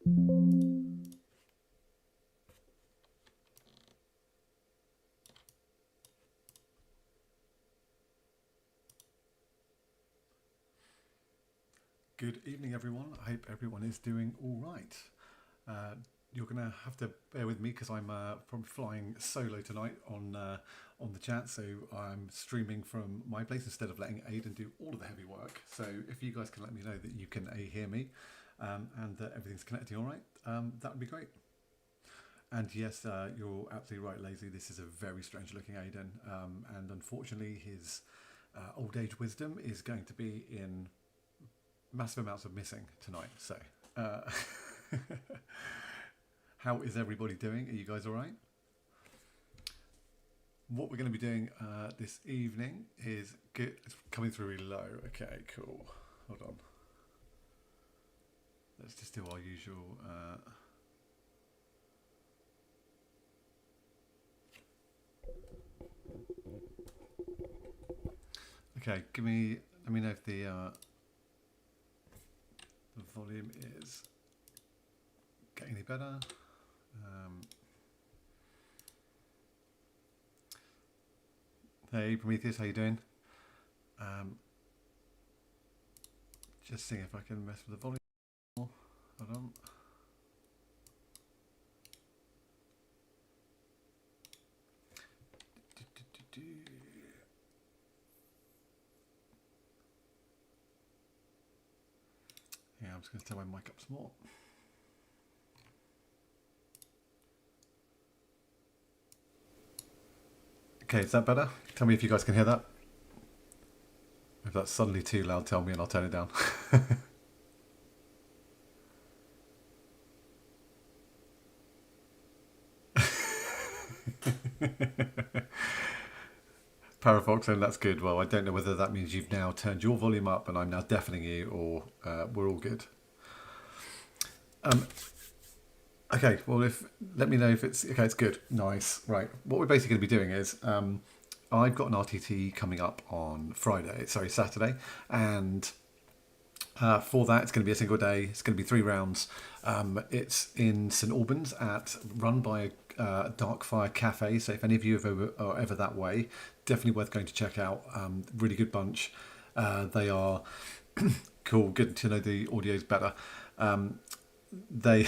Good evening, everyone. I hope everyone is doing all right. You're going to have to bear with me because I'm probably flying solo tonight on the chat, so I'm streaming from my place instead of letting Aidan do all of the heavy work. So if you guys can let me know that you can hear me and that everything's connecting all right, that would be great. And yes, you're absolutely right, Lazy. This is a very strange looking Aidan, and unfortunately his old age wisdom is going to be in massive amounts of missing tonight. So how is everybody doing? Are you guys all right? What we're going to be doing this evening is it's coming through really low. Okay, cool. Hold on. Let's just do our usual. Okay, let me know if the volume is getting any better. Hey Prometheus, how you doing? Just seeing if I can mess with the volume. Hold on. Yeah, I'm just going to turn my mic up some more. Okay, is that better? Tell me if you guys can hear that. If that's suddenly too loud, tell me and I'll turn it down. Parafoxone, that's good. Well, I don't know whether that means you've now turned your volume up and I'm now deafening you, or we're all good. Okay, well, let me know if it's okay. It's good, nice, right. What we're basically going to be doing is I've got an RTT coming up on Saturday, and for that it's going to be a single day. It's going to be 3 rounds. It's in St Albans run by a Darkfire Cafe. So if any of you are ever that way, definitely worth going to check out. Really good bunch. They are cool. Good to know the audio's better. They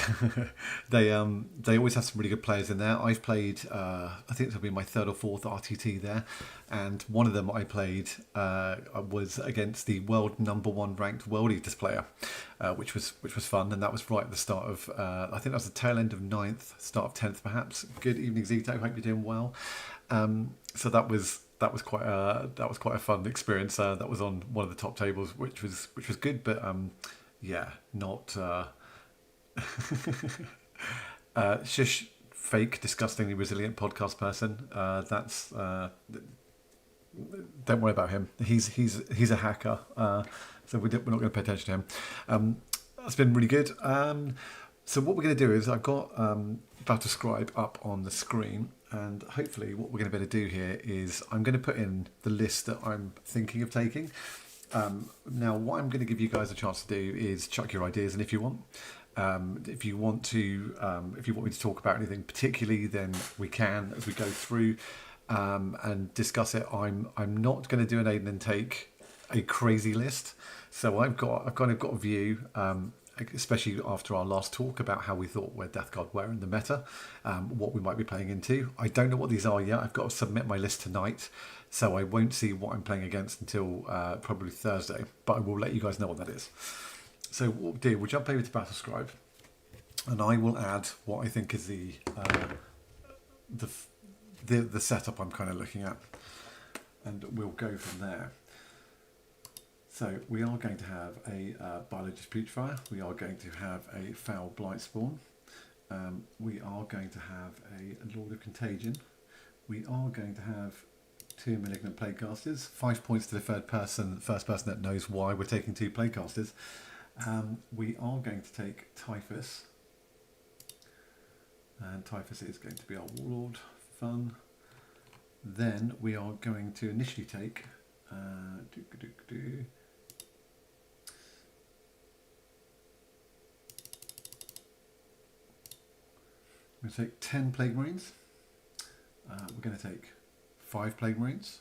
they always have some really good players in there. I've played I think it'll be my 3rd or 4th RTT there, and one of them I played was against the world #1 ranked World Eaters player, which was fun, and that was right at the start of I think that was the tail end of 9th, start of 10th perhaps. Good evening, Zito. Hope you're doing well. So that was quite a fun experience. That was on one of the top tables, which was good, but yeah, not. Shish, fake, disgustingly resilient podcast person. That's don't worry about him. He's a hacker. So we're not going to pay attention to him. That's been really good. So what we're going to do is I've got Battlescribe up on the screen, and hopefully what we're going to be able to do here is I'm going to put in the list that I'm thinking of taking. Now, what I'm going to give you guys a chance to do is chuck your ideas, and if you want. If you want me to talk about anything particularly, then we can as we go through and discuss it. I'm not going to do an Aiden and take a crazy list, so I've kind of got a view, especially after our last talk about how we thought where Death Guard were in the meta, what we might be playing into. I don't know what these are yet. I've got to submit my list tonight, so I won't see what I'm playing against until probably Thursday. But I will let you guys know what that is. So what we'll do, we'll jump over to Battlescribe, and I will add what I think is the setup I'm kind of looking at, and we'll go from there. So we are going to have a Biologist Putrefire, we are going to have a Foul Blightspawn, we are going to have a Lord of Contagion, we are going to have 2 Malignant Plaguecasters, 5 points to the first person that knows why we're taking 2 Plaguecasters. We are going to take Typhus, and Typhus is going to be our Warlord. Fun. Then we are going to initially take We're going to take 10 Plague Marines. We're going to take 5 Plague Marines.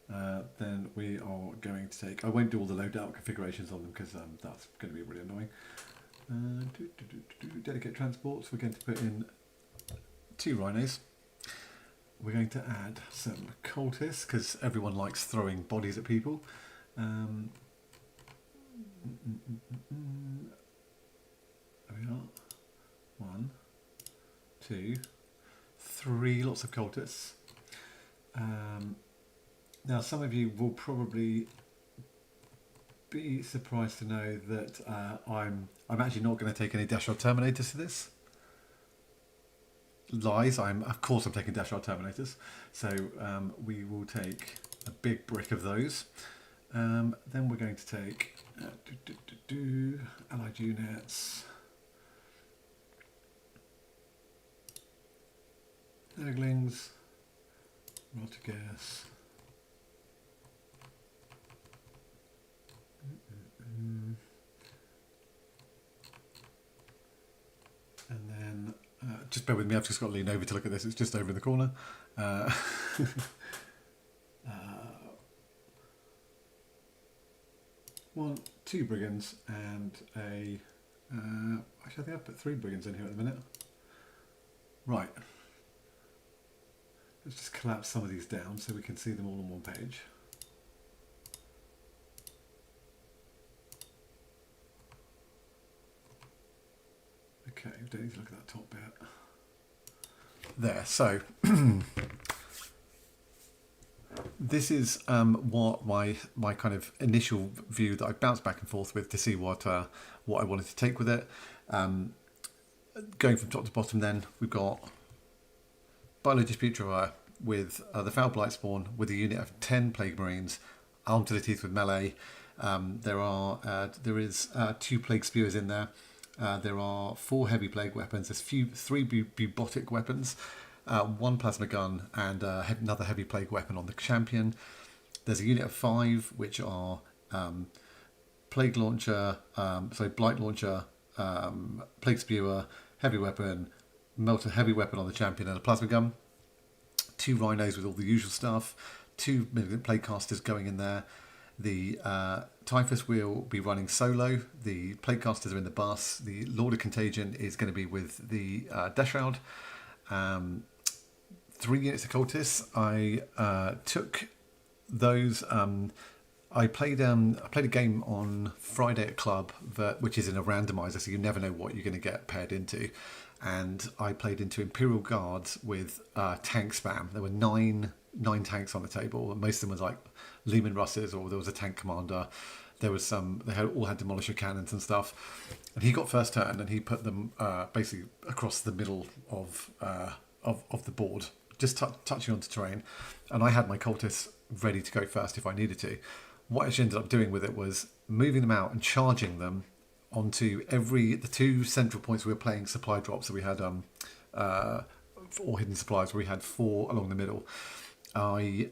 Then we are going to take... I won't do all the loadout configurations on them because that's going to be really annoying. Delegate transports. We're going to put in 2 Rhinos. We're going to add some cultists because everyone likes throwing bodies at people. There we are. 1, 2, 3, lots of cultists. Now some of you will probably be surprised to know that I'm actually not going to take any Dash Rod Terminators to this. Lies, of course I'm taking Dash Rod Terminators. So we will take a big brick of those. Then we're going to take allied units. Erglings, Rotigas, and then just bear with me, I've just got to lean over to look at this, it's just over in the corner. 1, 2 brigands and a... actually I think I've put 3 brigands in here at the minute. Right. Let's just collapse some of these down so we can see them all on one page. Okay, we don't need to look at that top bit. There, so this is what my kind of initial view that I bounced back and forth with to see what I wanted to take with it. Going from top to bottom then, we've got Biologist Putrewire with the Foul Blight Spawn with a unit of 10 Plague Marines, armed to the teeth with melee. There is 2 Plague Spewers in there. There are 4 heavy plague weapons. There's 3 bubotic weapons, 1 plasma gun, and another heavy plague weapon on the champion. There's a unit of 5 which are plague launcher, blight launcher, plague spewer, heavy weapon, melter heavy weapon on the champion, and a plasma gun. 2 rhinos with all the usual stuff. 2 malignant plague casters going in there. The Typhus will be running solo. The plague casters are in the bus. The Lord of Contagion is going to be with the Death Shroud. 3 units of cultists. I took those. I played a game on Friday at Club, which is in a randomizer, so you never know what you're going to get paired into. And I played into Imperial Guards with tank spam. There were nine tanks on the table, and most of them was like Lehman Russes, or there was a tank commander. There was some. All had demolisher cannons and stuff. And he got first turn, and he put them basically across the middle of the board, just touching onto terrain. And I had my cultists ready to go first if I needed to. What I actually ended up doing with it was moving them out and charging them onto the 2 central points we were playing supply drops. So we had 4 hidden supplies where we had 4 along the middle. I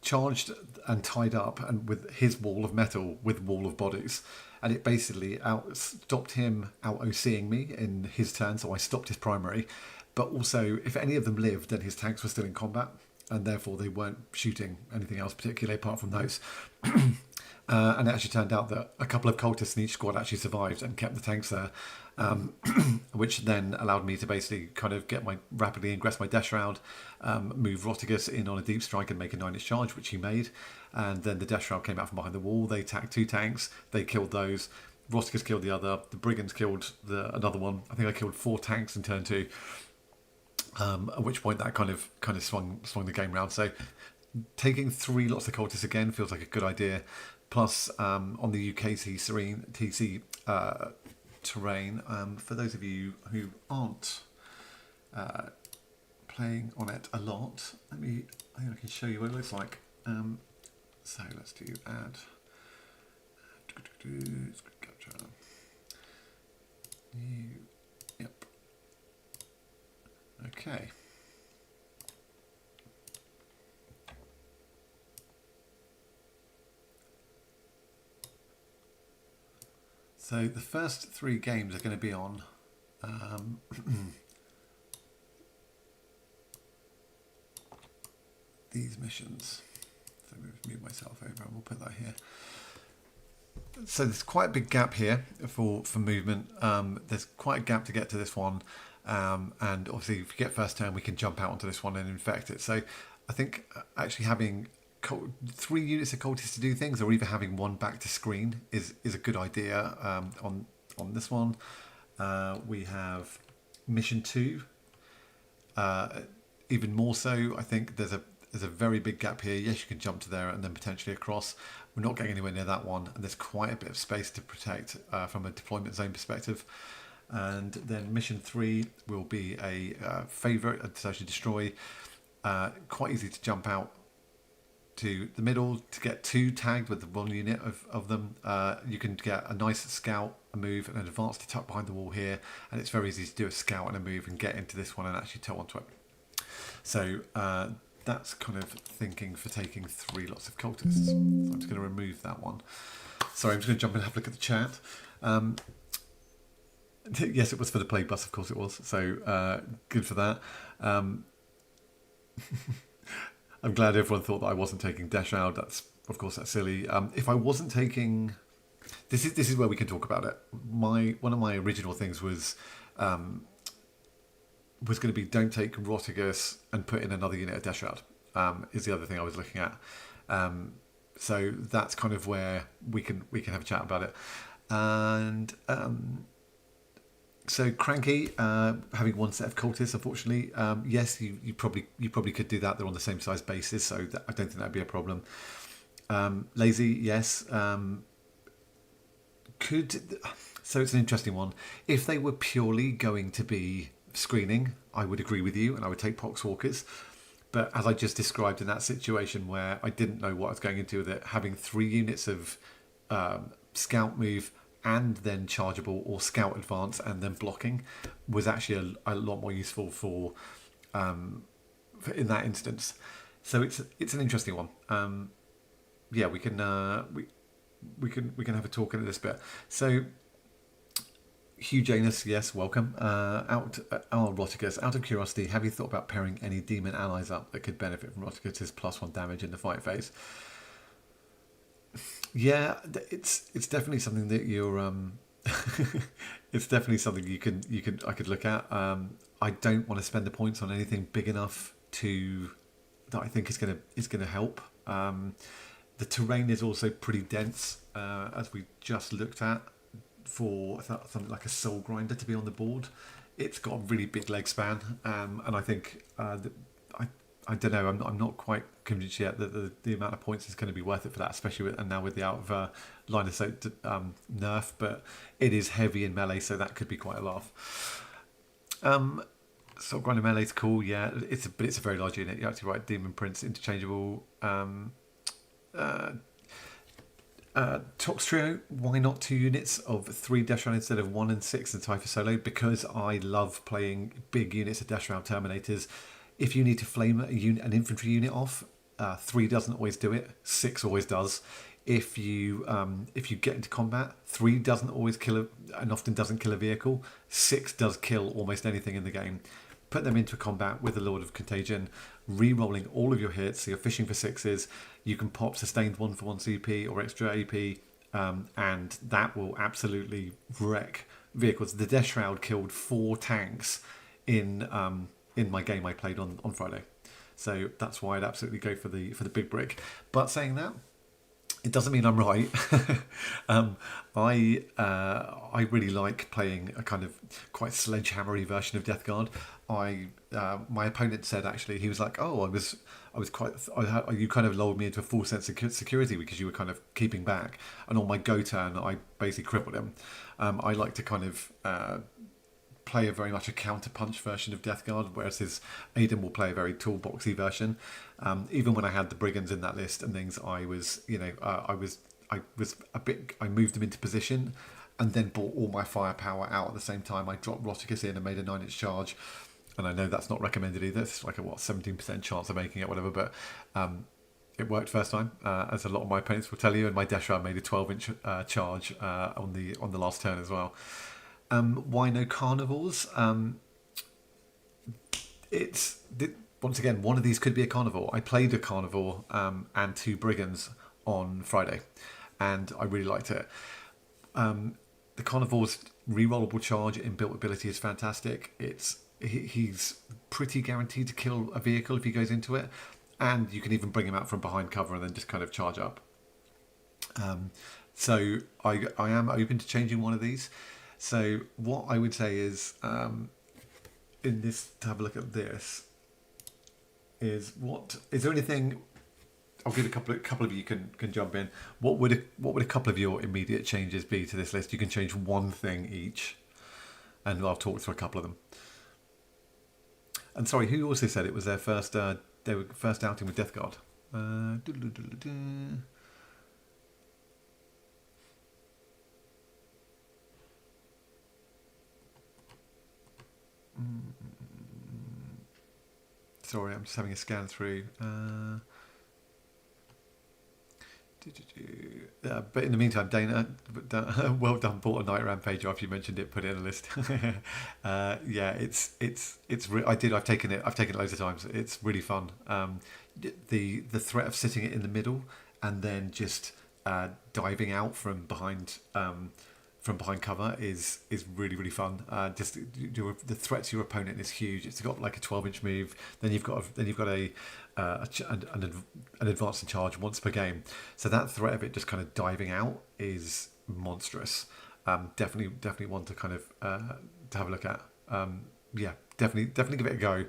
charged and tied up and with his wall of metal with wall of bodies, and it basically stopped him out OCing me in his turn, so I stopped his primary. But also, if any of them lived, then his tanks were still in combat, and therefore they weren't shooting anything else particularly apart from those. And it actually turned out that a couple of cultists in each squad actually survived and kept the tanks there, which then allowed me to basically kind of rapidly ingress my Death Shroud, move Rotigas in on a deep strike and make a 9-inch charge, which he made. And then the Death Shroud came out from behind the wall. They attacked 2 tanks. They killed those. Rotigas killed the other. The Brigands killed another one. I think I killed 4 tanks in turn 2. At which point that kind of swung the game round. So taking 3 lots of cultists again feels like a good idea. Plus, on the UKC TC terrain, for those of you who aren't playing on it a lot, I think I can show you what it looks like. So let's do add screen capture. Yep. Okay. So the first 3 games are going to be on these missions. So I'm going to move myself over and we'll put that here. So there's quite a big gap here for movement. There's quite a gap to get to this one. And obviously if you get first turn, we can jump out onto this one and infect it. So I think actually having 3 units of cultists to do things, or even having one back to screen is a good idea. On this one, we have mission 2. Even more so, I think there's a very big gap here. Yes, you can jump to there and then potentially across. We're not getting anywhere near that one, and there's quite a bit of space to protect from a deployment zone perspective. And then mission 3 will be a favourite, a search and destroy. Quite easy to jump out to the middle to get 2 tagged with the 1 unit of them. You can get a nice scout, a move, and an advance to tuck behind the wall here, and it's very easy to do a scout and a move and get into this one and actually tow onto it. So that's kind of thinking for taking 3 lots of cultists. So I'm just going to remove that one. Sorry, I'm just going to jump in and have a look at the chat. Yes, it was for the plague bus, of course it was. So good for that. I'm glad everyone thought that I wasn't taking Dash out. Of course, that's silly. If I wasn't taking, this is where we can talk about it. One of my original things was going to be don't take Rotigus and put in another unit of Dash out. Is the other thing I was looking at. So that's kind of where we can have a chat about it. And so Cranky, having 1 set of cultists, unfortunately, yes, you probably could do that. They're on the same size basis, so I don't think that'd be a problem. Lazy, yes. So it's an interesting one. If they were purely going to be screening, I would agree with you, and I would take Poxwalkers. But as I just described in that situation where I didn't know what I was going into with it, having 3 units of scout move and then chargeable, or scout advance and then blocking, was actually a lot more useful for in that instance. So it's an interesting one. Yeah, we can have a talk into this bit. So Hugh Janus, yes, welcome. Rotigus, out of curiosity, have you thought about pairing any demon allies up that could benefit from Rotigus' +1 damage in the fight phase? Yeah, it's definitely something that you're. It's definitely something I could look at. I don't want to spend the points on anything big enough that I think is gonna help. The terrain is also pretty dense, as we just looked at. For something like a Soul Grinder to be on the board, it's got a really big leg span, and I think I don't know. I'm not quite convinced yet that the amount of points is going to be worth it for that, especially now with the out of line of sight nerf. But it is heavy in melee, so that could be quite a laugh. Soul Grinder melee is cool, yeah. It's a very large unit. You're actually right. Demon Prince interchangeable. Tox Trio, why not 2 units of 3 Deshran instead of 1 and 6 in Typhus Solo? Because I love playing big units of Deshran Terminators. If you need to flame an infantry unit off, 3 doesn't always do it, 6 always does. If you get into combat, 3 doesn't always kill and often doesn't kill a vehicle. 6 does kill almost anything in the game. Put them into combat with the Lord of Contagion, re-rolling all of your hits, so you're fishing for 6s. You can pop sustained 1-for-1 CP or extra AP, and that will absolutely wreck vehicles. The Death Shroud killed 4 tanks in my game I played on Friday, so that's why I'd absolutely go for the big brick. But saying that, it doesn't mean I'm right. I really like playing a kind of quite sledgehammery version of Death Guard. My opponent said, actually, he was like, "Oh, you kind of lulled me into a full sense of security because you were kind of keeping back." And on my go turn, I basically crippled him. I like to kind of play a very much a counter-punch version of Death Guard, whereas his Aiden will play a very toolboxy version. Even when I had the Brigands in that list and things, I moved them into position and then brought all my firepower out at the same time. I dropped Roticus in and made a 9-inch charge. And I know that's not recommended either. It's like a 17% chance of making it, whatever. But it worked first time, as a lot of my opponents will tell you. And my Deshra made a 12-inch charge on the last turn as well. Why no carnivores? once again, one of these could be a carnivore. I played a carnivore and 2 brigands on Friday, and I really liked it. The carnivore's rerollable charge and built ability is fantastic. He's pretty guaranteed to kill a vehicle if he goes into it, and you can even bring him out from behind cover and then just kind of charge up. So I am open to changing one of these. So what I would say is, in this, to have a look at this, is there anything? I'll give a couple of you can jump in. What would a couple of your immediate changes be to this list? You can change one thing each, and I'll talk through a couple of them. And sorry, who also said it was their first outing with Death Guard? Sorry, I'm just having a scan through. But in the meantime, Dana, well done. Bought a Night Rampage after you mentioned it. Put it in a list. Yeah, I've taken it loads of times. It's really fun. The threat of sitting it in the middle and then just diving out from behind cover is really, really fun. Just the threat to your opponent is huge. It's got like a 12-inch move. Then you've got an advance and charge once per game. So that threat of it just kind of diving out is monstrous. Definitely one to kind of to have a look at. Yeah, definitely give it a go.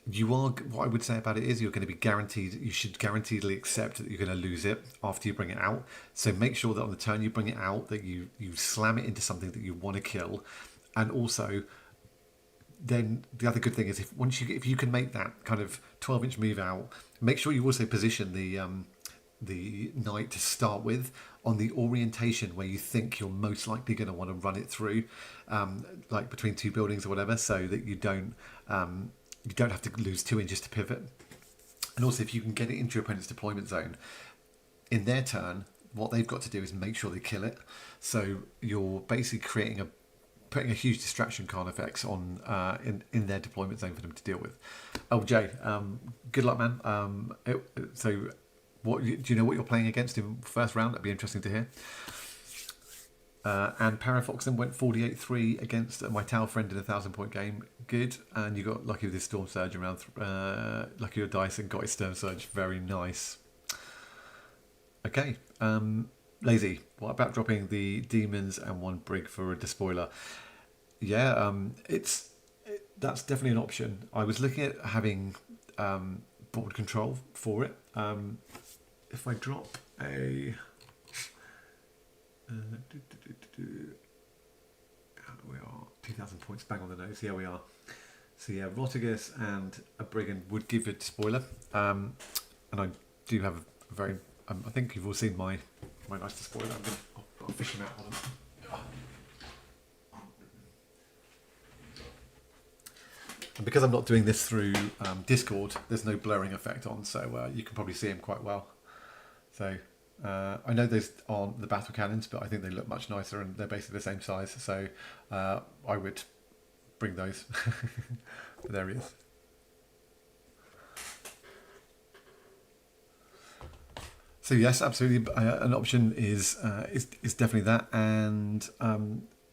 What I would say about it is you're going to be guaranteed. You should guaranteedly accept that you're going to lose it after you bring it out. So make sure that on the turn you bring it out, that you slam it into something that you want to kill, and also. Then the other good thing is if you can make that kind of 12-inch move out, make sure you also position the knight to start with on the orientation where you think you're most likely going to want to run it through, like between 2 buildings or whatever, so that you don't have to lose 2 inches to pivot. And also, if you can get it into your opponent's deployment zone, in their turn, what they've got to do is make sure they kill it. So you're basically putting a huge distraction card effects on in their deployment zone for them to deal with. Oh, Jay, good luck, man. So, do you know what you're playing against in first round? That'd be interesting to hear. And Parafoxen went 48-3 against my Tau friend in a 1,000-point game. Good. And you got lucky with his Storm Surge around. Lucky with dice and got his Storm Surge. Very nice. Okay. Lazy, what about dropping the demons and 1 brig for a despoiler? Yeah, that's definitely an option. I was looking at having board control for it. If I drop a we are 2,000 points bang on the nose. Here we are. So yeah, Rotigus and a brigand would give it spoiler. And I do have a very. I think you've all seen my nice spoiler. I'll fish him out on them. And because I'm not doing this through Discord, there's no blurring effect on, so you can probably see him quite well. So I know those aren't the battle cannons, but I think they look much nicer and they're basically the same size. So I would bring those. There he is. So yes, absolutely. An option is definitely that. And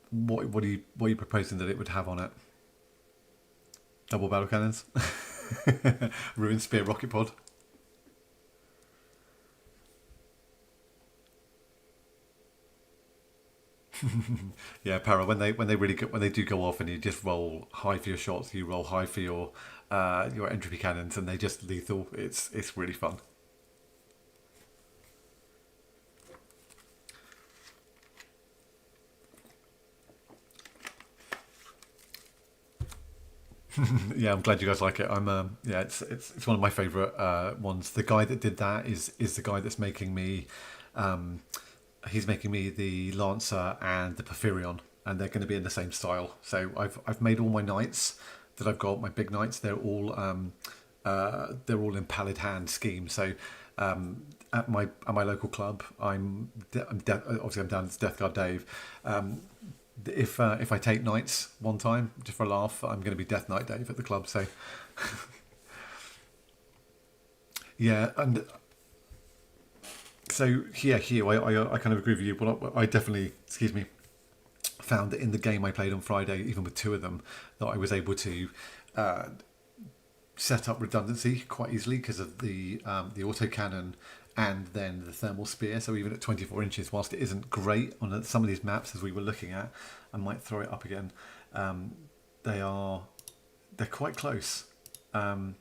what are you proposing that it would have on it? Double battle cannons, Ruin Spear rocket pod. Yeah, Para. When they do go off and you just roll high for your shots, you roll high for your entropy cannons, and they just lethal. It's really fun. Yeah, I'm glad you guys like it. Yeah, it's one of my favourite ones. The guy that did that is the guy that's making me. He's making me the Lancer and the Porphyrion, and they're going to be in the same style. So I've made all my knights that I've got, my big knights. They're all in pallid hand scheme. So at my local club, I'm obviously I'm down as Death Guard Dave. If I take knights one time just for a laugh, I'm going to be Death Knight Dave at the club. So Yeah, and so yeah, here I kind of agree with you. But I definitely, excuse me, found that in the game I played on Friday, even with two of them, that I was able to uh, set up redundancy quite easily because of the autocannon and then the thermal spear. So even at 24 inches, whilst it isn't great on some of these maps as we were looking at, I might throw it up again. Um, they're quite close, and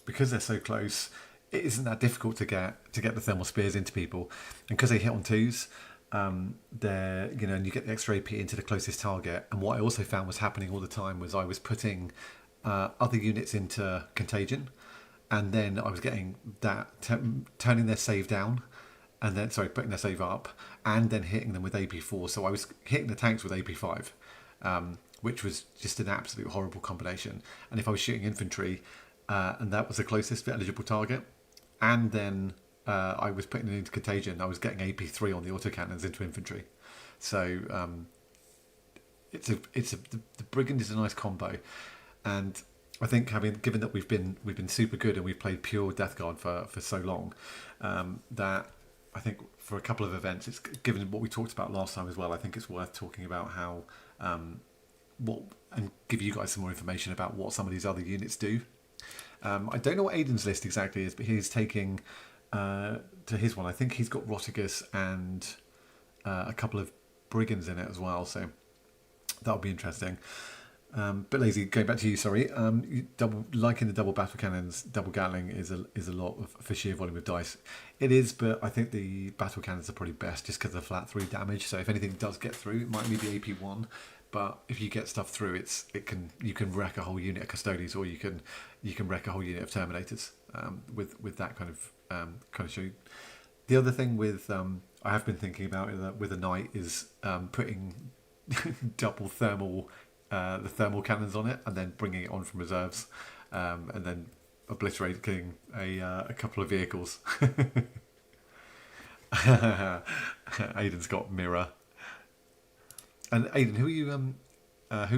because they're so close, it isn't that difficult to get the thermal spears into people, and because they hit on twos. They're, and you get the extra AP into the closest target. And what I also found was happening all the time was I was putting other units into contagion, and then I was getting that turning their save down, and then putting their save up, and then hitting them with AP4. So I was hitting the tanks with AP5, which was just an absolute horrible combination. And if I was shooting infantry, and that was the closest eligible target, and then I was putting it into contagion, I was getting AP3 on the autocannons into infantry. So the brigand is a nice combo, and I think given that we've been super good and we've played pure Death Guard for so long, that I think for a couple of events, it's given what we talked about last time as well. I think it's worth talking about how and give you guys some more information about what some of these other units do. I don't know what Aiden's list exactly is, but he's taking to his one. I think he's got Rotigus and a couple of brigands in it as well, so that'll be interesting. But lazy, going back to you, sorry. Liking the double battle cannons, double Gatling is a lot for sheer volume of dice. It is, but I think the battle cannons are probably best just because of flat 3 damage. So if anything does get through, it might only be AP1, but if you get stuff through, you can wreck a whole unit of custodians, or you can wreck a whole unit of terminators with that kind of show. The other thing with I have been thinking about with a knight is putting double thermal. The thermal cannons on it, and then bringing it on from reserves, and then obliterating a couple of vehicles. Aiden's got mirror. And Aiden, who are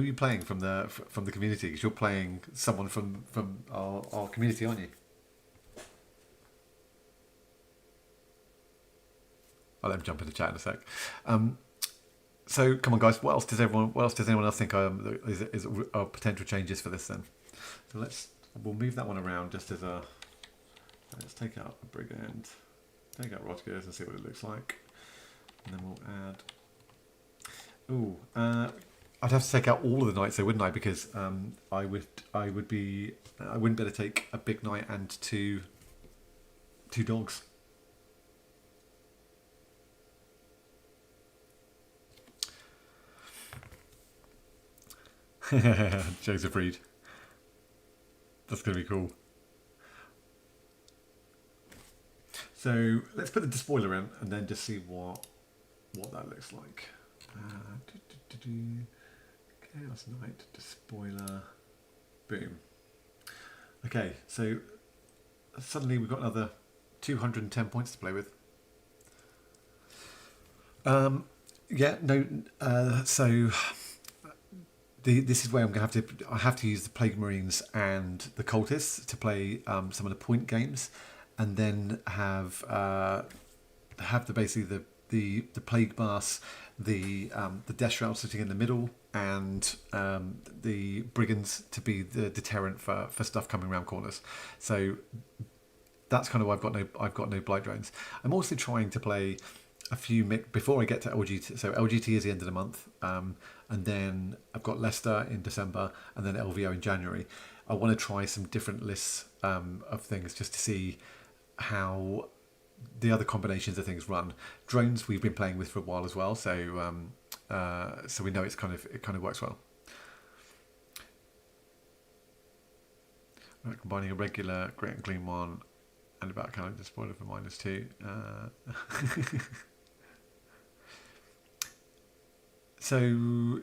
you playing from the community? Because you're playing someone from our community, aren't you? I'll let him jump in the chat in a sec. So come on, guys. What else does anyone else think is potential changes for this then? So we'll move that one around just as a. Let's take out a brigand, take out Rodgers and see what it looks like, and then we'll add. Ooh, I'd have to take out all of the knights, though, wouldn't I? Because I wouldn't be able to take a big knight and two dogs. Joseph Reed. That's going to be cool. So let's put the despoiler in and then just see what that looks like. Chaos Knight, despoiler, boom. Okay, so suddenly we've got another 210 points to play with. So this is where I'm going to have to use the Plague Marines and the Cultists to play some of the point games, and then have basically the Plague Mass, the Death Shroud sitting in the middle, and the Brigands to be the deterrent for stuff coming around corners. So that's kind of why I've got no Blight Drones. I'm also trying to play a few before I get to LGT. So LGT is the end of the month, and then I've got Leicester in December, and then LVO in January. I want to try some different lists of things just to see how the other combinations of things run. Drones we've been playing with for a while as well, so we know it kind of works well. Right, combining a regular Great and Clean one and about kind of the spoiler for -2. So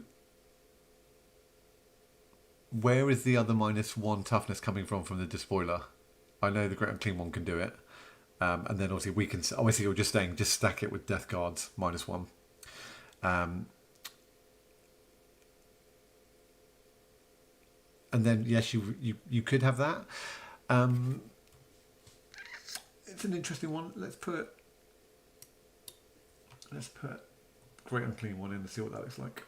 where is the other -1 toughness coming from the despoiler? I know the Great and Clean one can do it, and then obviously we can. Obviously, you're just saying just stack it with Death Guards -1. And then yes, you could have that. it's an interesting one. Let's put Great Unclean One in and see what that looks like.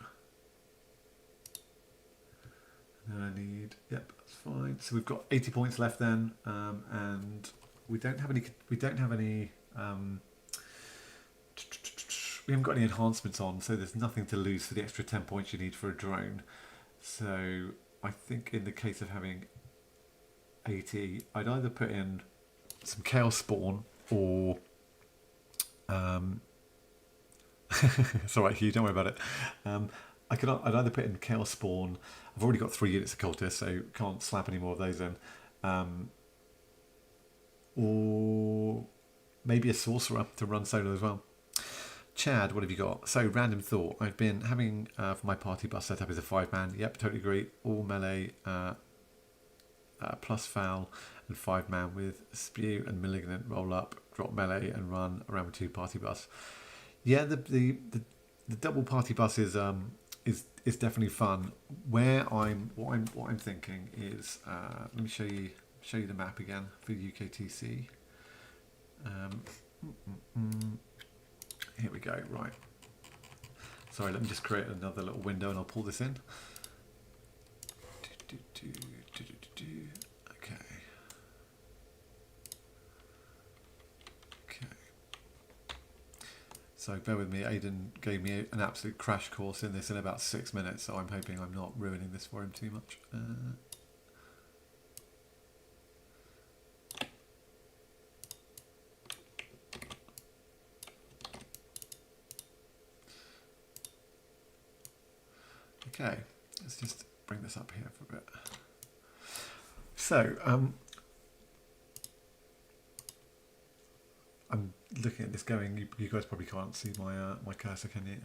And then I need, yep, that's fine. So we've got 80 points left then, and we don't have any. We haven't got any enhancements on, so there's nothing to lose for the extra 10 points you need for a drone. So I think in the case of having 80, I'd either put in some Chaos Spawn or it's alright, Hugh, don't worry about it. I'd either put in Chaos Spawn. I've already got 3 units of cultists, so can't slap any more of those in. Or maybe a sorcerer to run solo as well. Chad, what have you got? So, random thought. I've been having for my party bus set up as a 5-man. Yep, totally agree. All melee plus foul and 5-man with spew and malignant roll up, drop melee and run around with 2 party bus. Yeah, the double party bus is definitely fun. What I'm thinking is let me show you the map again for UKTC. Here we go. Right. Sorry, let me just create another little window and I'll pull this in. Okay. So bear with me, Aidan gave me an absolute crash course in this in about 6 minutes, so I'm hoping I'm not ruining this for him too much. Okay, let's just bring this up here for a bit. So, I'm looking at this going, you guys probably can't see my my cursor, can you?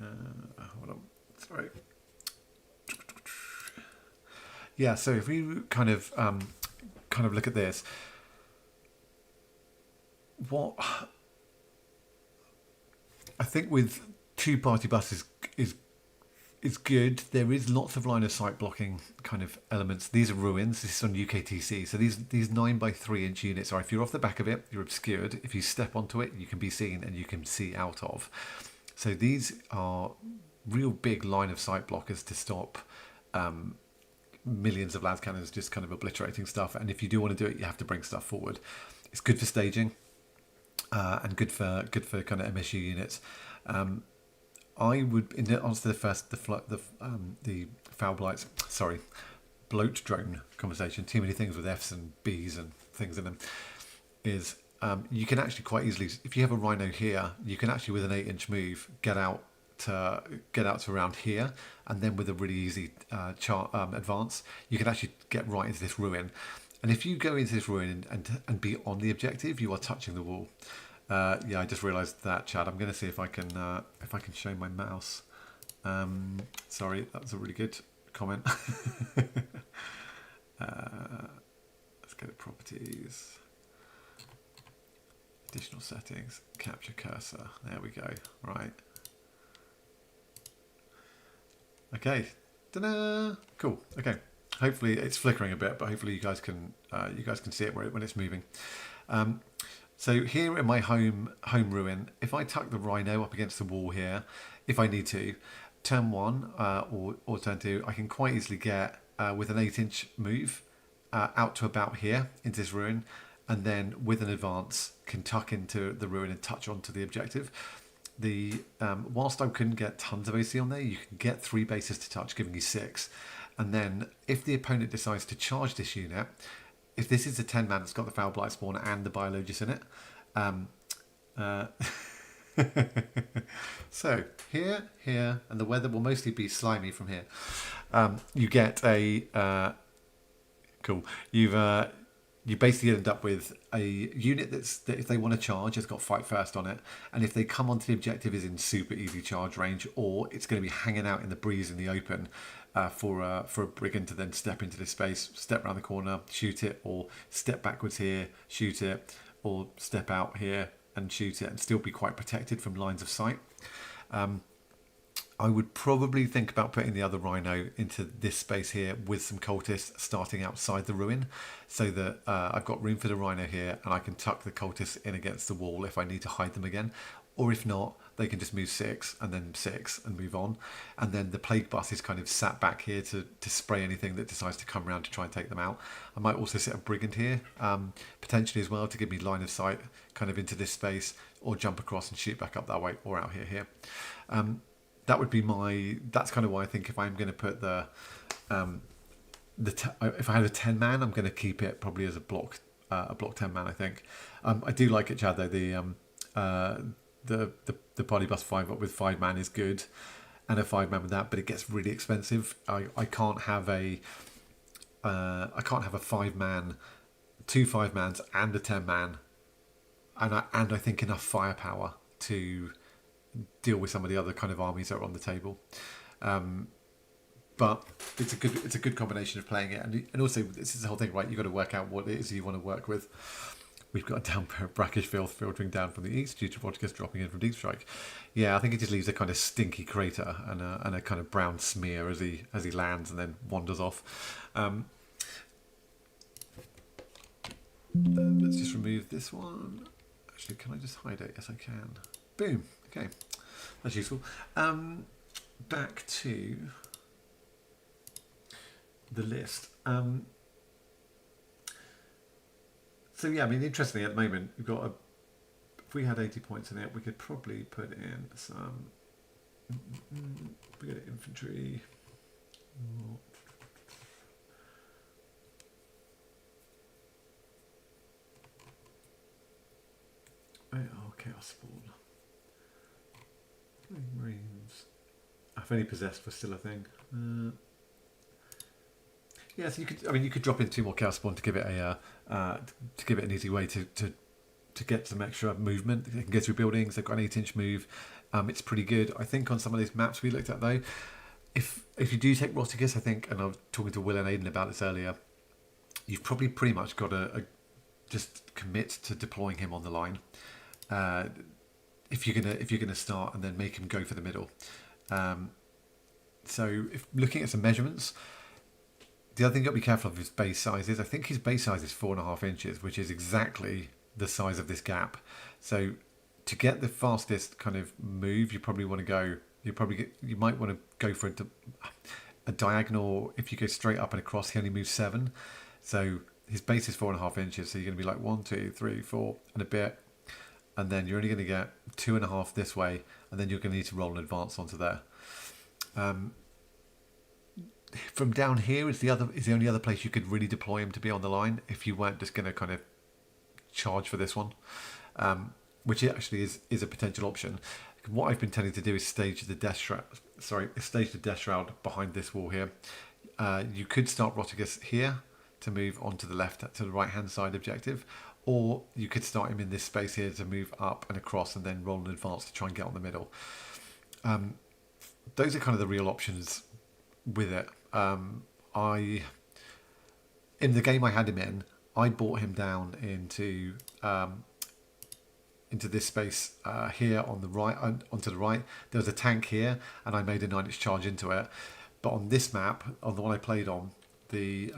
Hold on, sorry. Yeah, so if we kind of look at this, what I think with 2 party buses is good. There is lots of line of sight blocking kind of elements. These are ruins. This is on UKTC. So these 9x3 inch units are, if you're off the back of it, you're obscured. If you step onto it, you can be seen and you can see out of. So these are real big line of sight blockers to stop millions of las cannons just kind of obliterating stuff. And if you do want to do it, you have to bring stuff forward. It's good for staging and good for kind of MSU units. I would, in the answer to the first, the foul blights, sorry, bloat drone conversation, too many things with F's and B's and things in them, is you can actually quite easily, if you have a rhino here, you can actually with an 8-inch move get out to around here, and then with a really easy advance, you can actually get right into this ruin. And if you go into this ruin and be on the objective, you are touching the wall. Yeah, I just realised that, Chad. I'm going to see if I can show my mouse. Sorry, that was a really good comment. Let's go to properties, additional settings, capture cursor. There we go. Right. Okay. Ta-da! Cool. Okay. Hopefully it's flickering a bit, but hopefully you guys can see it when it's moving. So here in my home ruin, if I tuck the rhino up against the wall here, if I need to, turn 1 or turn 2, I can quite easily get with an 8-inch move out to about here into this ruin, and then with an advance can tuck into the ruin and touch onto the objective. Whilst I couldn't get tons of AC on there, you can get 3 bases to touch, giving you 6. And then if the opponent decides to charge this unit, if this is a 10-man that's got the foul blight spawn and the biologist in it, so here, and the weather will mostly be slimy from here. You get a cool. You basically end up with a unit that if they want to charge, has got fight first on it, and if they come onto the objective, is in super easy charge range, or it's going to be hanging out in the breeze in the open. For a brigand to then step into this space, step around the corner, shoot it, or step backwards here, shoot it, or step out here and shoot it, and still be quite protected from lines of sight. I would probably think about putting the other rhino into this space here with some cultists starting outside the ruin, so that I've got room for the rhino here and I can tuck the cultists in against the wall if I need to hide them again. Or if not, they can just move 6 and then 6 and move on. And then the plague bus is kind of sat back here to spray anything that decides to come around to try and take them out. I might also set a brigand here, potentially as well, to give me line of sight kind of into this space, or jump across and shoot back up that way, or out here. That would be that's kind of why I think if I'm going to put if I had a 10 man, I'm going to keep it probably as a block 10 man, I think. I do like it, Chad, though. The party bus 5 up with 5 man is good, and a 5 man with that, but it gets really expensive. I can't have a 5 man, 2 5 mans and a 10 man, and I think enough firepower to deal with some of the other kind of armies that are on the table. But it's a good combination of playing it, and also this is the whole thing, right? You've got to work out what it is you want to work with. We've got a down pair of brackish filth filtering down from the east due to Vodkas dropping in from Deep Strike. Yeah, I think it just leaves a kind of stinky crater and a kind of brown smear as he lands and then wanders off. Let's just remove this one. Actually, can I just hide it? Yes, I can. Boom. Okay, that's useful. Back to the list. So yeah, I mean, interestingly, at the moment, we've got if we had 80 points in it, we could probably put in some. We got infantry. Oh, chaos spawn. Marines. If only possessed was still a thing. Yeah, so you could drop in 2 more chaos spawn to give it an easy way to get some extra movement. They can go through buildings. They've got an 8-inch move. It's pretty good. I think on some of these maps we looked at, though, if you do take Roticus, I think, and I was talking to Will and Aidan about this earlier, you've probably pretty much got to just commit to deploying him on the line. If you're gonna start and then make him go for the middle. So if looking at some measurements, the other thing you've got to be careful of is base sizes. I think his base size is 4.5 inches, which is exactly the size of this gap. So to get the fastest kind of move, you probably want to go. You might want to go for a diagonal. If you go straight up and across, he only moves 7. So his base is 4.5 inches. So you're going to be like 1, 2, 3, 4, and a bit. And then you're only going to get 2.5 this way, and then you're going to need to roll an advance onto there. From down here is the only other place you could really deploy him to be on the line if you weren't just going to kind of charge for this one, which actually is a potential option. What I've been tending to do is stage the death shroud behind this wall here. You could start Roticus here to move onto the left to the right hand side objective, or you could start him in this space here to move up and across and then roll an advance to try and get on the middle. Those are kind of the real options with it. In the game I had him in, I brought him down into this space here on the right, onto the right. There was a tank here, and I made a 9-inch charge into it. But on this map, on the one I played on, these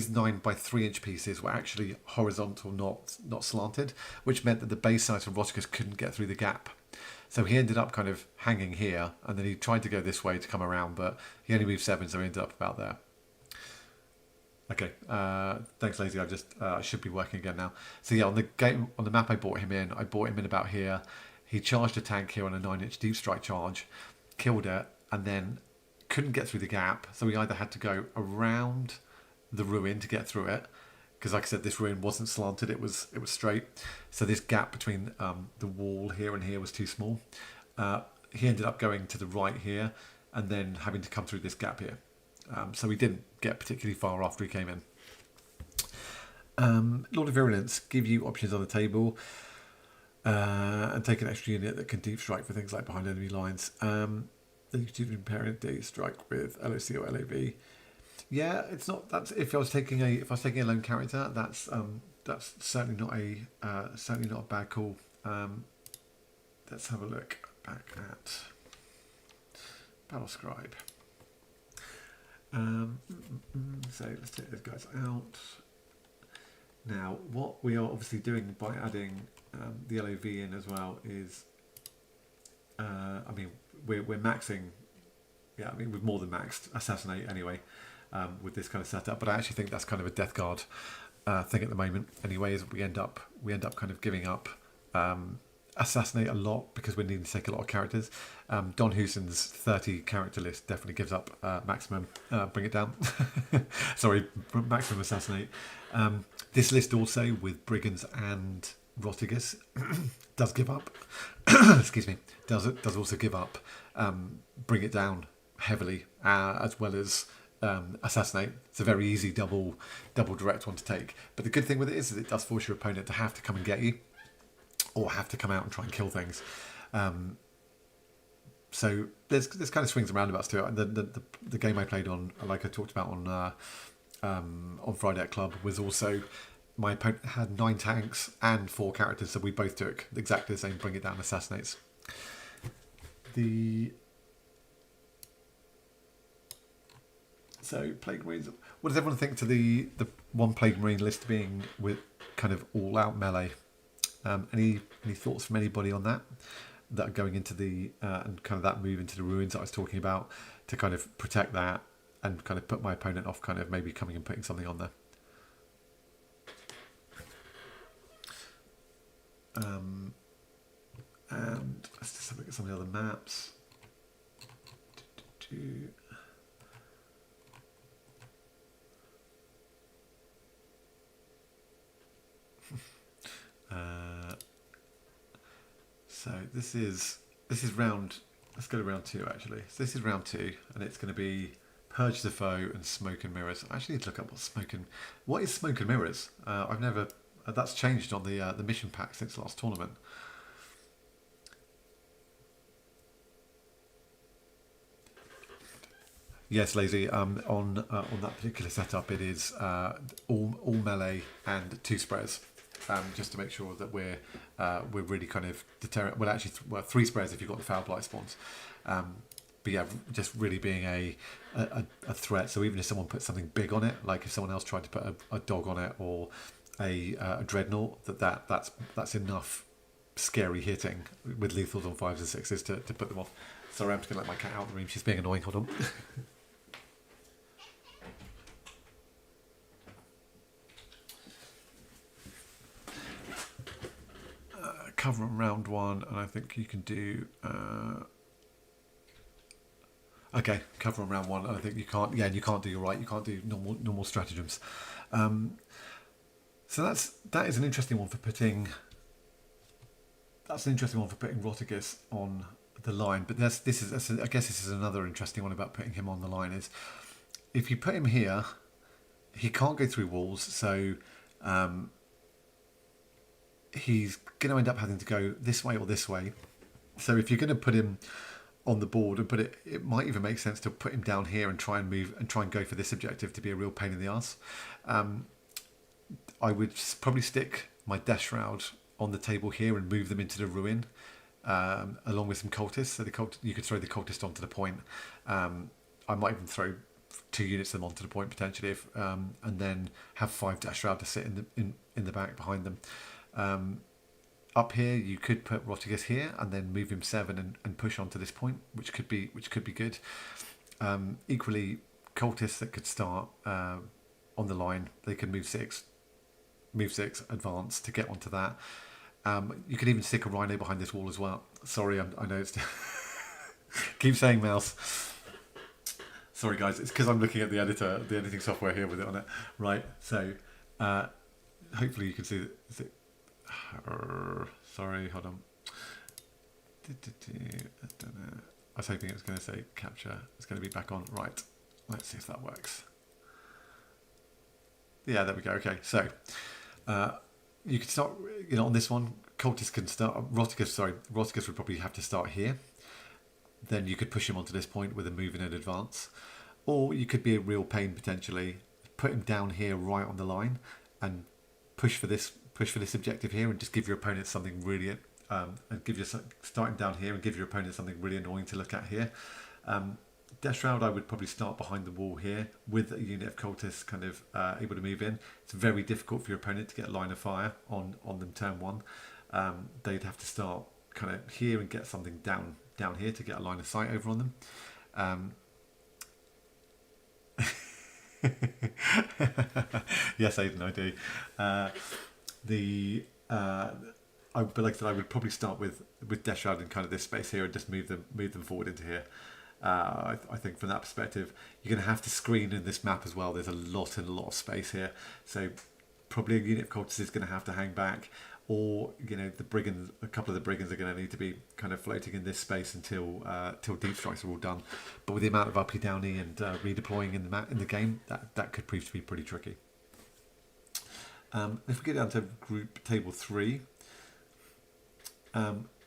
9 by 3-inch pieces were actually horizontal, not slanted, which meant that the base size from Roticus couldn't get through the gap. So he ended up kind of hanging here, and then he tried to go this way to come around, but he only moved 7, so he ended up about there. Okay, thanks, Lazy. I should be working again now. So yeah, on the map I brought him in about here. He charged a tank here on a 9-inch deep strike charge, killed it, and then couldn't get through the gap. So we either had to go around the ruin to get through it, because like I said, this ruin wasn't slanted, it was straight. So this gap between the wall here and here was too small. He ended up going to the right here and then having to come through this gap here. So we didn't get particularly far after he came in. Lord of Virulence, give you options on the table and take an extra unit that can deep strike for things like behind enemy lines. Then you can do parent deep strike with LOC or LAV. Yeah, it's not. That's if I was taking a lone character, that's certainly not a bad call. Let's have a look. back at Battle Scribe. So let's take those guys out. Now, what we are obviously doing by adding the LOV in as well is, I mean, we're maxing, yeah, I mean, we've more than maxed Assassinate anyway with this kind of setup. But I actually think that's kind of a Death Guard thing at the moment. Anyway, is we end up kind of giving up Assassinate a lot because we're needing to take a lot of characters. Don Huson's 30 character list definitely gives up maximum bring it down. Sorry, maximum Assassinate. This list also with Brigands and Rotigus does give up. Excuse me. Does also give up bring it down heavily as well as Assassinate. It's a very easy double direct one to take. But the good thing with it is that it does force your opponent to have to come and get you, or have to come out and try and kill things. So there's kind of swings and roundabouts to it. The game I played on, like I talked about on Friday at Club, was also, my opponent had 9 tanks and 4 characters, so we both took exactly the same bring it down assassinates. So Plague Marines. What does everyone think to the one Plague Marine list being with kind of all out melee? Any thoughts from anybody on that are going into the and kind of that move into the ruins that I was talking about, to kind of protect that and kind of put my opponent off kind of maybe coming and putting something on there? And let's just have a look at some of the other maps. So this is round. Let's go to round 2 actually. So this is round 2, and it's going to be Purge the Foe and Smoke and Mirrors. I actually need to look up what is Smoke and Mirrors. I've never. That's changed on the mission pack since the last tournament. Yes, Lazy. On that particular setup, it is all melee and 2 sprayers. Just to make sure that we're really kind of deterrent. Well, actually, 3 sprayers if you've got the Foul Blight spawns. But yeah, just really being a threat. So even if someone puts something big on it, like if someone else tried to put a dog on it or a dreadnought, that's enough scary hitting with lethals on 5s and 6s to put them off. Sorry, I'm just gonna let my cat out of the room. She's being annoying. Hold on. Cover on round 1, and I think you can do. Okay, cover on round 1, and I think you can't. Yeah, you can't do. You're right. You can't do normal stratagems. So that is an interesting one for putting. That's an interesting one for putting Rotigus on the line. But I guess this is another interesting one about putting him on the line. Is if you put him here, he can't go through walls, so. He's going to end up having to go this way or this way. So if you're going to put him on the board and put it might even make sense to put him down here and try and move and try and go for this objective to be a real pain in the arse. I would probably stick my Death Shroud on the table here and move them into the ruin along with some cultists. So you could throw the cultist onto the point. I might even throw 2 units of them onto the point potentially, and then have 5 Death Shroud to sit in the back behind them. Up here, you could put Rotigus here and then move him 7 and push onto this point, which could be good. Equally, cultists that could start on the line, they can move 6, advance to get onto that. You could even stick a Rhino behind this wall as well. Sorry, I know it's keep saying mouse. Sorry guys, it's because I'm looking at the editing software here with it on it. Right, so hopefully you can see that. Sorry, hold on. I don't know. I was hoping it was going to say capture. It's going to be back on. Right. Let's see if that works. Yeah, there we go. Okay, so you can start. On this one, cultists can start. Rotigus would probably have to start here. Then you could push him onto this point with a move in an advance, or you could be a real pain potentially. Put him down here right on the line and push for this objective here and just give your opponent something really and give you starting down here and give your opponent something really annoying to look at here. Death Shroud, I would probably start behind the wall here with a unit of cultists kind of able to move in. It's very difficult for your opponent to get a line of fire on them turn one. They'd have to start kind of here and get something down here to get a line of sight over on them. Yes, Aidan, I do. But like I said, I would probably start with Death Shroud in kind of this space here and just move them forward into here. I think from that perspective, you're going to have to screen in this map as well. There's a lot of space here, so probably a unit of cultists is going to have to hang back, or the brigands, a couple of the brigands are going to need to be kind of floating in this space until deep strikes are all done. But with the amount of uppy downy and redeploying in the game, that could prove to be pretty tricky. If we get down to group table 3,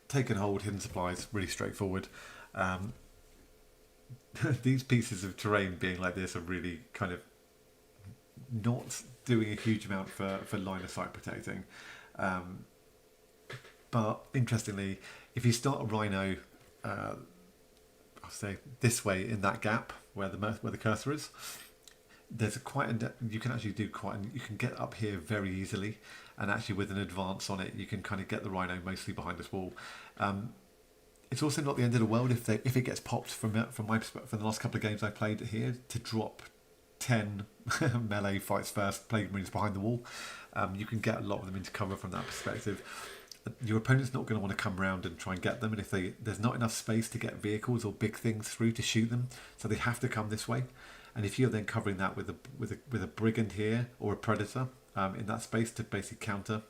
take and hold, hidden supplies, really straightforward. These pieces of terrain being like this are really kind of not doing a huge amount for line of sight protecting. But interestingly, if you start a rhino, I'll say this way in that gap where the cursor is, there's you can actually you can get up here very easily, and actually with an advance on it, you can kind of get the rhino mostly behind this wall. It's also not the end of the world if it gets popped from my perspective. From the last couple of games I played here, to drop 10 melee fights first Plague Marines behind the wall, you can get a lot of them into cover from that perspective. Your opponent's not going to want to come around and try and get them, and if there's not enough space to get vehicles or big things through to shoot them, so they have to come this way. And if you're then covering that with a brigand here or a predator in that space to basically counter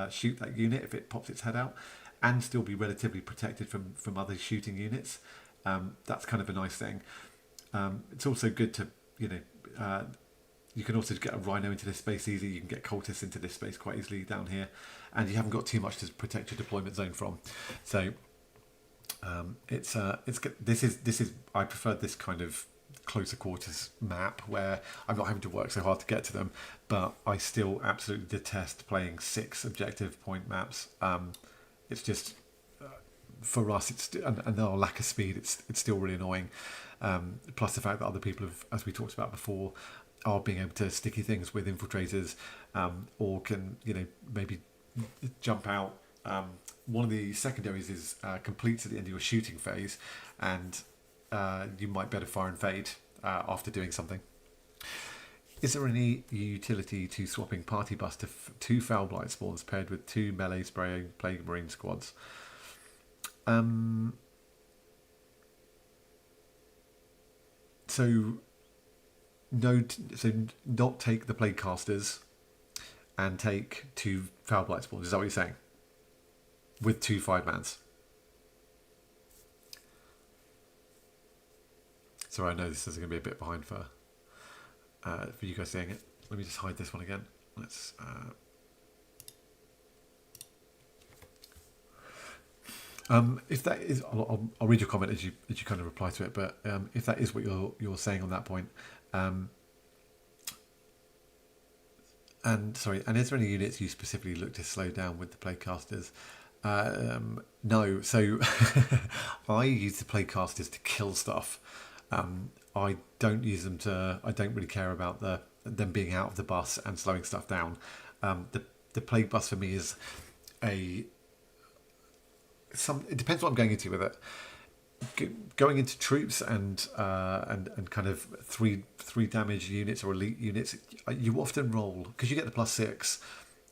shoot that unit if it pops its head out, and still be relatively protected from other shooting units, that's kind of a nice thing. It's also good to you can also get a rhino into this space easy. You can get cultists into this space quite easily down here, and you haven't got too much to protect your deployment zone from. So it's good. This is I prefer this kind of closer quarters map where I'm not having to work so hard to get to them, but I still absolutely detest playing 6 objective point maps. It's just for us, and our lack of speed, it's still really annoying. Plus the fact that other people have, as we talked about before, are being able to sticky things with infiltrators, or can maybe jump out. One of the secondaries is completes at the end of your shooting phase, and you might better fire and fade after doing something. Is there any utility to swapping Party Bus to 2 Foul Blight spawns paired with 2 melee spraying Plague Marine squads? So not take the Plague Casters and take 2 Foul Blight spawns. Is that what you're saying? With 2 5-mans. Sorry, I know this is going to be a bit behind for you guys seeing it. Let me just hide this one again. Let's. If that is, I'll read your comment as you kind of reply to it. But if that is what you're saying on that point, and is there any units you specifically look to slow down with the Plaguecasters? No. So I use the Plaguecasters to kill stuff. I don't use them I don't really care about them being out of the bus and slowing stuff down. The Plague Bus for me is it depends what I'm going into with it. Going into troops and kind of three damage units or elite units, you often roll because you get the +6.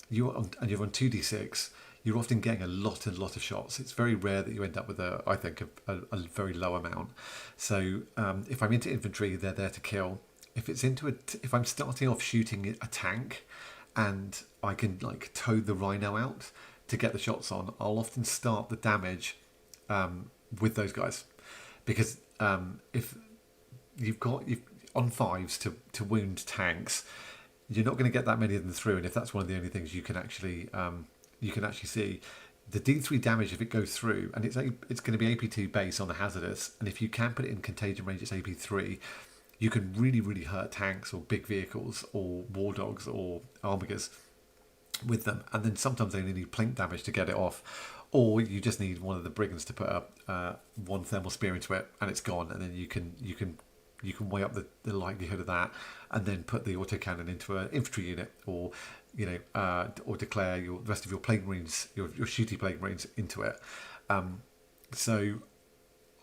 You're on 2d6. You're often getting a lot of shots. It's very rare that you end up with a very low amount. So if I'm into infantry, they're there to kill. If I'm starting off shooting a tank, and I can tow the rhino out to get the shots on, I'll often start the damage with those guys, because if you've on 5s to wound tanks, you're not going to get that many of them through. And if that's one of the only things you can actually see, the D3 damage if it goes through, and it's going to be AP2 base on the hazardous, and if you can put it in contagion range, it's AP3. You can really hurt tanks or big vehicles or war dogs or armigers. with them, and then sometimes they only need plink damage to get it off, or you just need one of the brigands to put one thermal spear into it, and it's gone, and then you can weigh up the likelihood of that, and then put the autocannon into an infantry unit, or or declare the rest of your plague marines, your shooty plague marines into it. So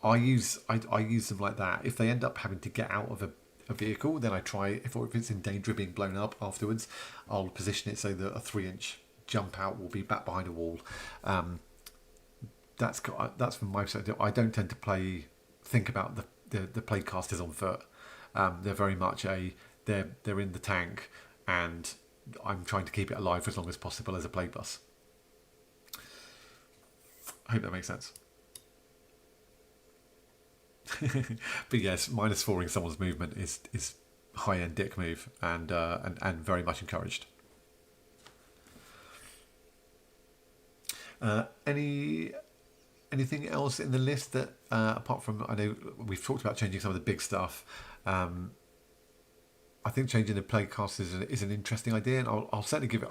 I use them like that. If they end up having to get out of a vehicle, then I try, if it's in danger of being blown up afterwards, I'll position it so that a 3-inch jump out will be back behind a wall. That's from my perspective. I don't tend to think about the plague casters on foot. They're very much they're in the tank, and I'm trying to keep it alive for as long as possible as a plague bus. I hope that makes sense. But yes, -4ing someone's movement is high-end dick move, and very much encouraged. Anything else in the list that apart from, I know we've talked about changing some of the big stuff. I think changing the plague cast is an interesting idea, and I'll certainly give it.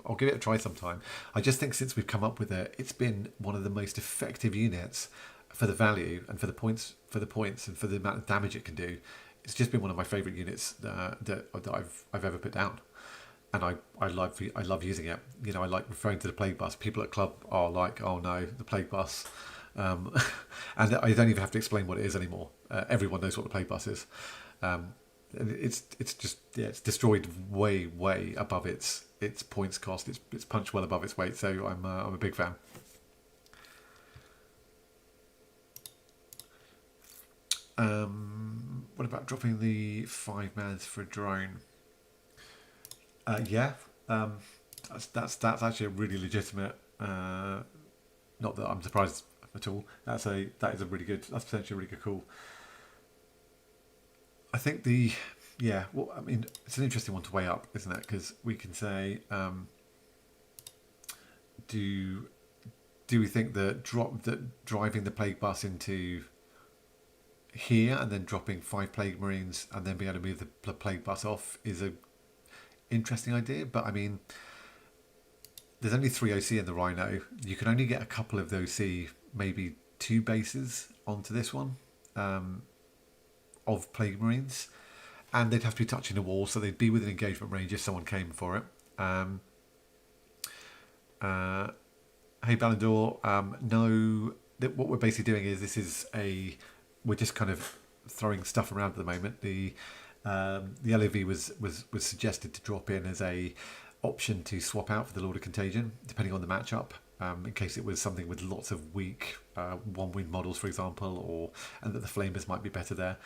I'll give it a try sometime. I just think since we've come up with it, it's been one of the most effective units for the value and for the points and for the amount of damage it can do. It's just been one of my favourite units that I've ever put down, and I love using it. I like referring to the plague bus. People at club are like, "Oh no, the plague bus," and I don't even have to explain what it is anymore. Everyone knows what the plague bus is. It's destroyed way above its points cost. It's punched well above its weight. So I'm a big fan. What about dropping the 5-mans for a drone? Yeah, that's actually a really legitimate. Not that I'm surprised at all. That's potentially a really good call. I think it's an interesting one to weigh up, isn't it? Because we can say, do we think that driving the plague bus into here and then dropping 5 plague marines and then being able to move the plague bus off is a interesting idea? But I mean, there's only 3 OC in the Rhino. You can only get a couple of the OC, maybe 2 bases onto this one. Of plague marines, and they'd have to be touching the wall, so they'd be within engagement range if someone came for it. Hey Ballandor, no, what we're basically doing is we're just kind of throwing stuff around at the moment. The LOV was suggested to drop in as a option to swap out for the Lord of Contagion, depending on the matchup. In case it was something with lots of weak one-win models, for example, and that the Flamers might be better there.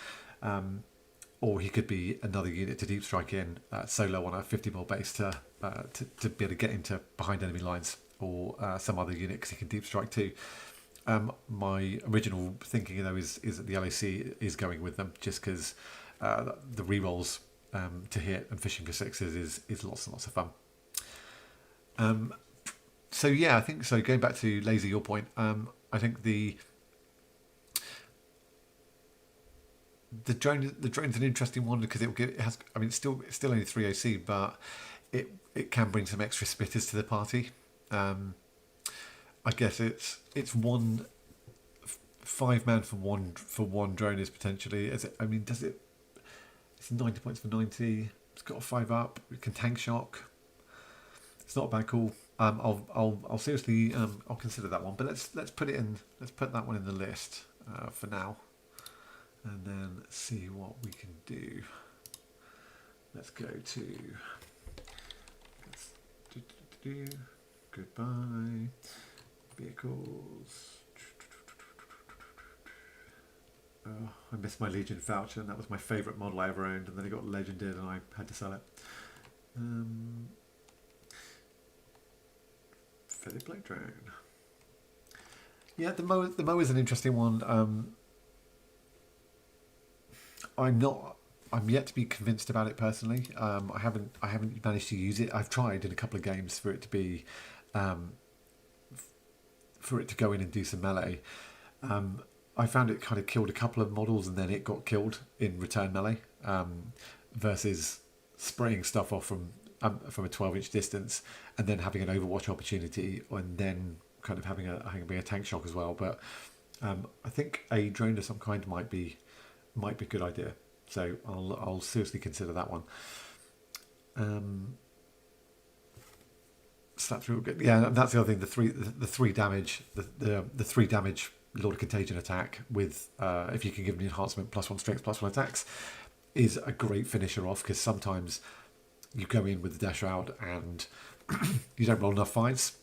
Or he could be another unit to deep strike in solo on a 50mm base to be able to get into behind enemy lines, or some other unit because he can deep strike too. My original thinking though is that the LAC is going with them just because the rerolls to hit and fishing for 6s is lots and lots of fun. So yeah, I think so. Going back to Lazy, your point, I think the drone's an interesting one because it's still only 3 OC, but it can bring some extra spitters to the party. I guess it's one 5-man for one drone is potentially. Does it? It's 90 points for 90. It's got a 5 up. It can tank shock. It's not a bad call. I'll seriously I'll consider that one, but let's put that one in the list for now, and then see what we can do. Let's go to goodbye vehicles. I missed my Legion voucher, and that was my favourite model I ever owned, and then it got legended and I had to sell it. Philip Blake drone. Yeah, the mow is an interesting one. I'm yet to be convinced about it personally. I haven't managed to use it. I've tried in a couple of games for it to be for it to go in and do some melee. I found it kind of killed a couple of models and then it got killed in return melee, versus spraying stuff off from from a 12-inch distance, and then having an Overwatch opportunity, and then kind of having a tank shock as well. But I think a drone of some kind might be a good idea. So I'll seriously consider that one. Slap through, yeah. That's the other thing. The three damage, the 3 damage Lord of Contagion attack with if you can give an enhancement +1 strength +1 attacks is a great finisher off, because sometimes you go in with the Dash Shroud and you don't roll enough fights,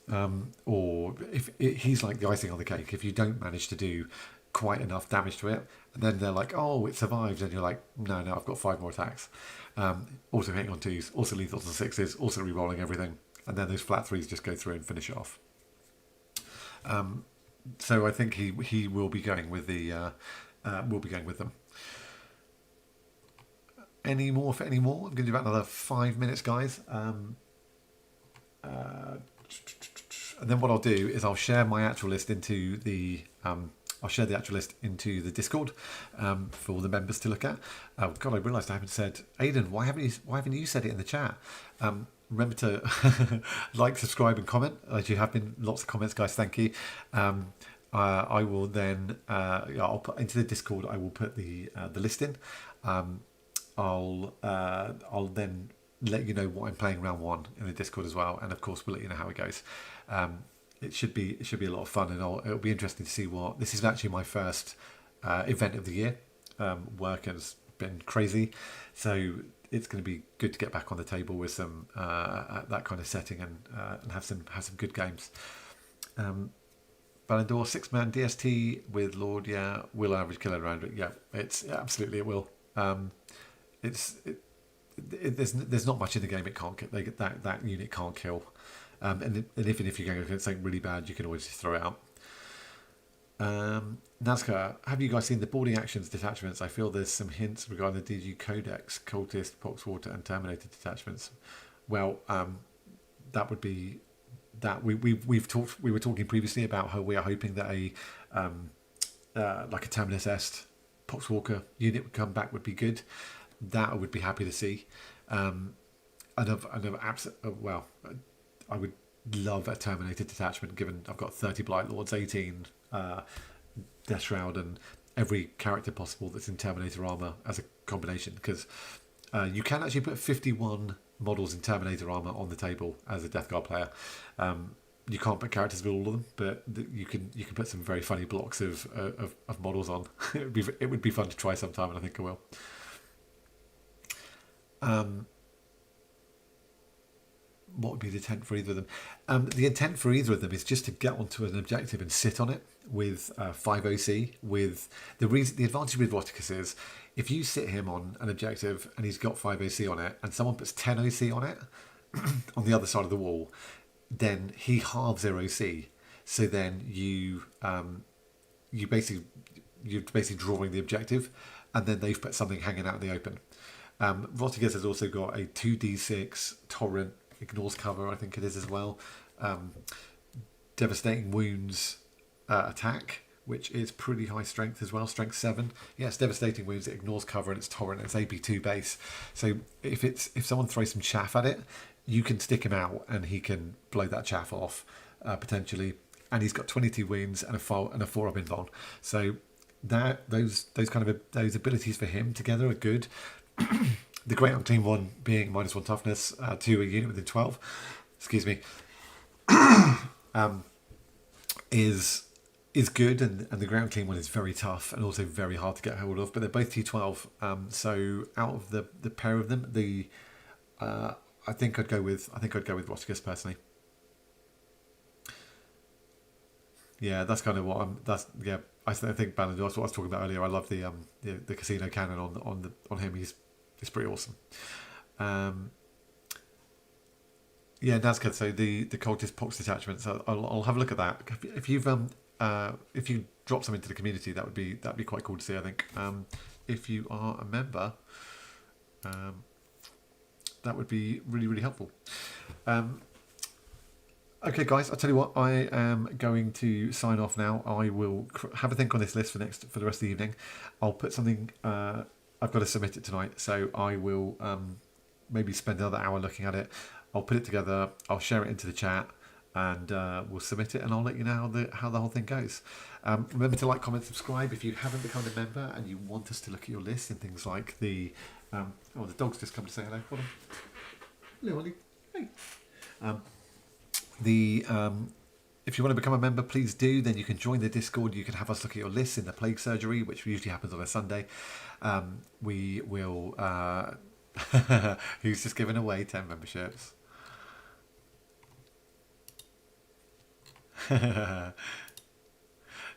or he's like the icing on the cake. If you don't manage to do quite enough damage to it, and then they're like, oh, it survived, and you're like, no, I've got 5 more attacks. Also hitting on 2s, also lethals on 6s, also re-rolling everything, and then those flat 3s just go through and finish it off. So I think he will be going with them. Any more? I'm going to do about another 5 minutes, guys. And then what I'll do is I'll share my actual list into the Discord for the members to look at. Oh God, I realised I haven't said, Aidan, why haven't you said it in the chat? Remember to like, subscribe, and comment. As you have been, lots of comments, guys. Thank you. I will then I'll put into the Discord. I will put the list in. I'll then let you know what I'm playing round 1 in the Discord as well, and of course we'll let you know how it goes. It should be a lot of fun, and it'll be interesting to see what this is. Actually my first event of the year. Work has been crazy, so it's going to be good to get back on the table with some that kind of setting, and have some good games. Ballon d'Or 6-man DST with Lord, yeah, will average kill around it. Yeah, absolutely it will. There's not much in the game it can't get. That unit can't kill. And even if you're going against something really bad, you can always just throw it out. Nazca, have you guys seen the boarding actions detachments? I feel there's some hints regarding the DG Codex, Cultist, Poxwater, and Terminator detachments. Well, that would be that we were talking previously about how we are hoping that like a Terminus Est Poxwalker unit would come back would be good. That I would be happy to see. I would love a Terminator detachment, given I've got 30 Blight Lords, 18 Death Shroud, and every character possible that's in Terminator armor as a combination, because you can actually put 51 models in Terminator armor on the table as a Death Guard player. You can't put characters with all of them, but you can put some very funny blocks of models on. It would be fun to try sometime, and I think I will. What would be the intent for either of them? The intent for either of them is just to get onto an objective and sit on it with 5 OC. With the advantage with Roticus is if you sit him on an objective and he's got 5 OC on it, and someone puts 10 OC on it on the other side of the wall, then he halves their OC. So then you're basically drawing the objective, and then they've put something hanging out in the open. Rotigus has also got a 2d6 torrent, ignores cover, I think it is as well. Devastating wounds attack, which is pretty high strength as well, strength 7. Yes, devastating wounds, it ignores cover, and it's torrent, and it's AP2 base. So if someone throws some chaff at it, you can stick him out and he can blow that chaff off potentially. And he's got 22 wounds and a 4-up invuln. So those abilities for him together are good. The Great Unclean one being -1 toughness to a unit within 12, excuse me, is good, and the Great Unclean one is very tough and also very hard to get hold of. But they're both T12, so out of the pair of them, I think I'd go with Roticus personally. Yeah, that's kind of what I think Ballon d'Or, that's what I was talking about earlier. I love the casino cannon on him. It's pretty awesome. Nazca. So the cultist pox detachments. I'll have a look at that. If you drop something to the community, that'd be quite cool to see. I think if you are a member, that would be really, really helpful. Okay, guys, I'll tell you what, I am going to sign off now. I will have a think on this list for the rest of the evening. I'll put something, I've got to submit it tonight, so I will maybe spend another hour looking at it. I'll put it together. I'll share it into the chat, and we'll submit it, and I'll let you know how the whole thing goes. Remember to like, comment, subscribe if you haven't become a member and you want us to look at your list and things like the. The dog's just come to say hello. Hold on. Hello, Ollie. Hey. If you want to become a member, please do. Then you can join the Discord. You can have us look at your lists in the Plague Surgery, which usually happens on a Sunday. We will. Who's just given away 10 memberships?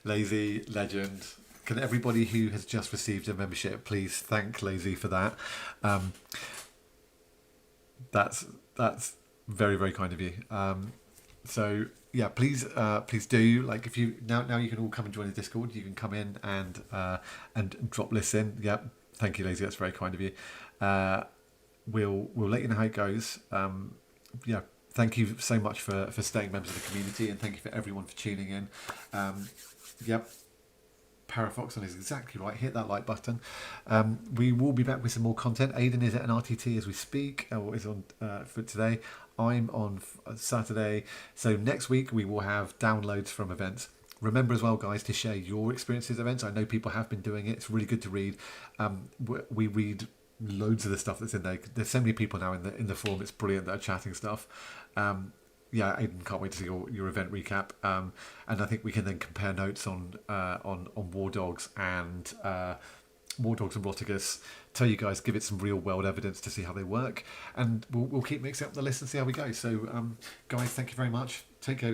Lazy legend. Can everybody who has just received a membership please thank Lazy for that? That's very, very kind of you. So yeah, please do. Like, if you now you can all come and join the Discord. You can come in and drop lists in. Yep, thank you, Lazy. That's very kind of you. We'll let you know how it goes. Yeah, thank you so much for staying members of the community, and thank you for everyone for tuning in. Yep. Parafoxon is exactly right. Hit that like button. We will be back with some more content. Aidan is at an RTT as we speak, or is on for today. I'm on Saturday. So next week we will have downloads from events. Remember as well, guys, to share your experiences at events. I know people have been doing it. It's really good to read. We read loads of the stuff that's in there. There's so many people now in the forum. It's brilliant that are chatting stuff. Yeah, Aidan, can't wait to see your event recap. And I think we can then compare notes on War Dogs and Rotigus. Tell you guys, give it some real world evidence to see how they work, and we'll keep mixing up the list and see how we go. So, guys, thank you very much. Take care.